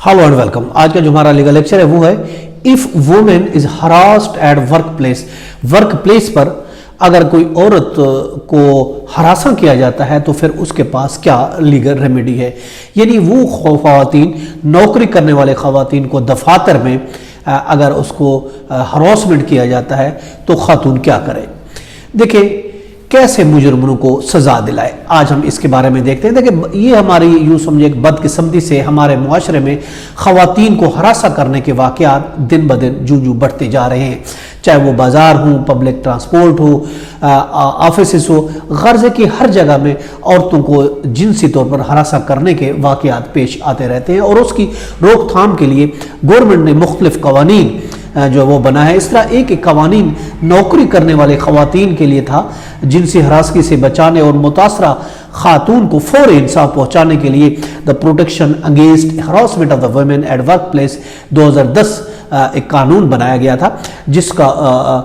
Hello and welcome. آج کا جو ہمارا لیگل لیکچر ہے وہ ہے if woman is harassed at work place پر اگر کوئی عورت کو ہراساں کیا جاتا ہے تو پھر اس کے پاس کیا لیگل ریمیڈی ہے. یعنی وہ خواتین، نوکری کرنے والے خواتین کو دفاتر میں اگر اس کو ہراسمنٹ کیا جاتا ہے تو خاتون کیا کرے. دیکھیں کیسے مجرموں کو سزا دلائے، آج ہم اس کے بارے میں دیکھتے ہیں. دیکھیں یہ ہماری یوں سمجھے ایک بدقسمتی سے ہمارے معاشرے میں خواتین کو ہراساں کرنے کے واقعات دن بدن جو بڑھتے جا رہے ہیں، چاہے وہ بازار ہوں، پبلک ٹرانسپورٹ ہو، آفیسز ہو. غرض ہے کہ ہر جگہ میں عورتوں کو جنسی طور پر ہراساں کرنے کے واقعات پیش آتے رہتے ہیں، اور اس کی روک تھام کے لیے گورنمنٹ نے مختلف قوانین جو وہ بنا ہے. اس طرح ایک قوانین نوکری کرنے والے خواتین کے لیے تھا جنسی ہراسگی سے بچانے اور متاثرہ خاتون کو فوری انصاف پہنچانے کے لیے the protection against harassment of the women at work place 2010 ایک قانون بنایا گیا تھا، جس کا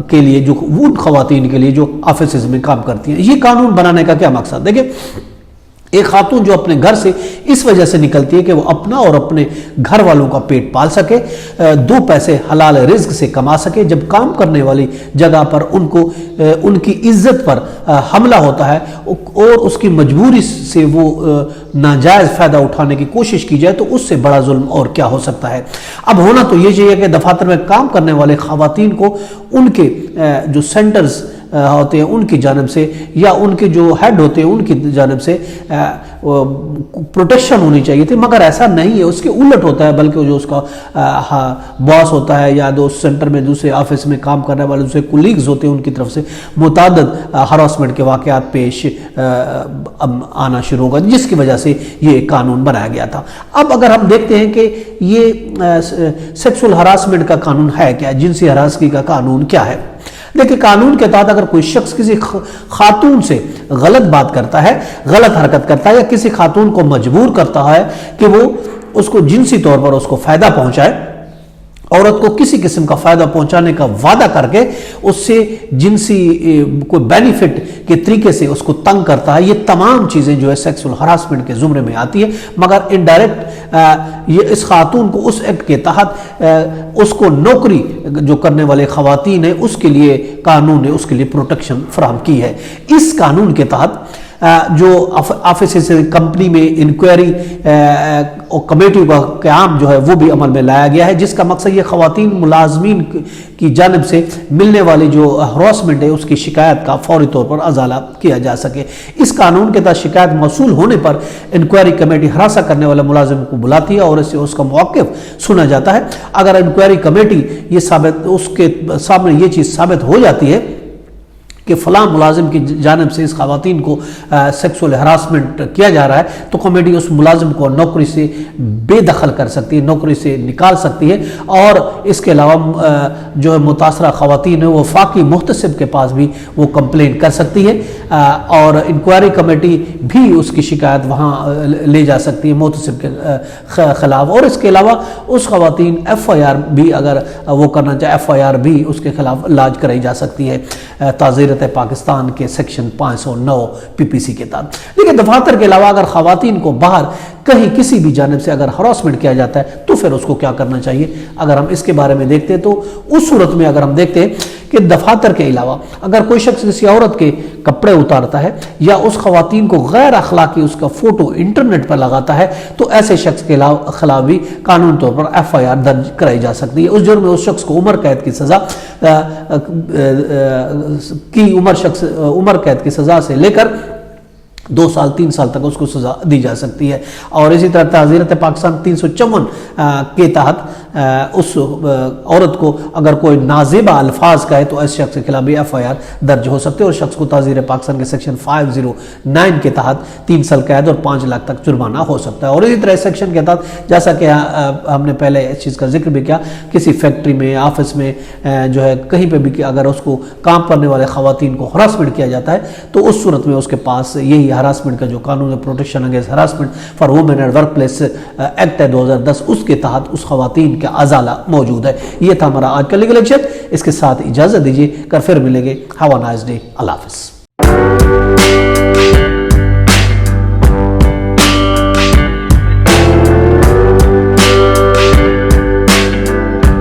کے لیے جو ان خواتین کے لیے جو آفیسز میں کام کرتی ہیں. یہ قانون بنانے کا کیا مقصد؟ دیکھیں ایک خاتون جو اپنے گھر سے اس وجہ سے نکلتی ہے کہ وہ اپنا اور اپنے گھر والوں کا پیٹ پال سکے، دو پیسے حلال رزق سے کما سکے. جب کام کرنے والی جگہ پر ان کی عزت پر حملہ ہوتا ہے اور اس کی مجبوری سے وہ ناجائز فائدہ اٹھانے کی کوشش کی جائے تو اس سے بڑا ظلم اور کیا ہو سکتا ہے. اب ہونا تو یہ چاہیے کہ دفاتر میں کام کرنے والے خواتین کو ان کے جو سینٹرز ہوتے ہیں ان کی جانب سے یا ان کے جو ہیڈ ہوتے ہیں ان کی جانب سے پروٹیکشن ہونی چاہیے تھی، مگر ایسا نہیں ہے. اس کے الٹ ہوتا ہے، بلکہ جو اس کا باس ہوتا ہے یا اس سینٹر میں دوسرے آفس میں کام کرنے والے دوسرے کولیگز ہوتے ہیں ان کی طرف سے متعدد ہراسمنٹ کے واقعات پیش آنا شروع ہوگا، جس کی وجہ سے یہ قانون بنایا گیا تھا. اب اگر ہم دیکھتے ہیں کہ یہ سیکسول ہراسمنٹ کا قانون ہے کیا، جنسی ہراسگی کا قانون کیا ہے. دیکھیں قانون کے تحت اگر کوئی شخص کسی خاتون سے غلط بات کرتا ہے، غلط حرکت کرتا ہے یا کسی خاتون کو مجبور کرتا ہے کہ وہ اس کو جنسی طور پر اس کو فائدہ پہنچائے، عورت کو کسی قسم کا فائدہ پہنچانے کا وعدہ کر کے اس سے جنسی کوئی بینیفٹ کے طریقے سے اس کو تنگ کرتا ہے، یہ تمام چیزیں جو ہے سیکسول ہراسمنٹ کے زمرے میں آتی ہے. مگر انڈائریکٹ یہ اس خاتون کو اس ایکٹ کے تحت اس کو نوکری جو کرنے والے خواتین ہیں اس کے لیے قانون نے اس کے لیے پروٹیکشن فراہم کی ہے. اس قانون کے تحت جو آفیسز کمپنی میں انکوائری اور کمیٹی کا قیام جو ہے وہ بھی عمل میں لایا گیا ہے، جس کا مقصد یہ خواتین ملازمین کی جانب سے ملنے والی جو ہراسمنٹ ہے اس کی شکایت کا فوری طور پر ازالہ کیا جا سکے. اس قانون کے تحت شکایت موصول ہونے پر انکوائری کمیٹی ہراساں کرنے والے ملازم کو بلاتی ہے اور اس سے اس کا موقف سنا جاتا ہے. اگر انکوائری کمیٹی اس کے سامنے یہ چیز ثابت ہو جاتی ہے کہ فلاں ملازم کی جانب سے اس خواتین کو سیکسول ہراسمنٹ کیا جا رہا ہے تو کمیٹی اس ملازم کو نوکری سے بے دخل کر سکتی ہے، نوکری سے نکال سکتی ہے. اور اس کے علاوہ جو ہے متاثرہ خواتین ہیں وہ وفاقی محتسب کے پاس بھی وہ کمپلین کر سکتی ہے اور انکوائری کمیٹی بھی اس کی شکایت وہاں لے جا سکتی ہے محتسب کے خلاف. اور اس کے علاوہ اس خواتین ایف آئی آر بھی اگر وہ کرنا چاہے ایف آئی آر بھی اس کے خلاف لانچ کرائی جا سکتی ہے تعزیرت پاکستان کے سیکشن 509 پی پی سی کے تحت. لیکن دفاتر کے علاوہ اگر خواتین کو باہر کہیں کسی بھی جانب سے اگر ہراسمنٹ کیا جاتا ہے تو پھر اس کو کیا کرنا چاہیے. اگر ہم اس کے بارے میں دیکھتے ہیں تو اس صورت میں اگر ہم دیکھتے ہیں کہ دفاتر کے علاوہ اگر کوئی شخص کسی عورت کے کپڑے اتارتا ہے یا اس خواتین کو غیر اخلاقی اس کا فوٹو انٹرنیٹ پر لگاتا ہے تو ایسے شخص کے خلاف بھی قانون طور پر ایف آئی آر درج کرائی جا سکتی ہے. اس جرم میں اس شخص کو عمر قید کی سزا عمر قید کی سزا سے لے کر 2 سال 3 سال تک اس کو سزا دی جا سکتی ہے. اور اسی طرح تعزیرت پاکستان 354 کے تحت اس عورت کو اگر کوئی نازیبہ الفاظ کا ہے تو اس شخص کے خلاف بھی ایف آئی آر درج ہو سکتے ہیں اور شخص کو تعزیر پاکستان کے سیکشن 509 کے تحت 3 سال قید اور 5 لاکھ تک جرمانہ ہو سکتا ہے. اور اسی طرح اس سیکشن کے تحت جیسا کہ ہم نے پہلے اس چیز کا ذکر بھی کیا، کسی فیکٹری میں آفس میں جو ہے کہیں پہ بھی اگر اس کو کام کرنے والے خواتین کو ہراسمنٹ کیا جاتا ہے تو اس صورت میں اس کے پاس یہی ہراسمنٹ کا جو قانون ہے protection against harassment for women at work place act ہے 2010، اس کے تحت اس خواتین کا ازالہ موجود ہے. یہ تھا ہمارا آج کا لیگل لیکچر. اس کے ساتھ اجازت دیجیے، کل پھر ملیں گے. Have a nice day. اللہ حافظ.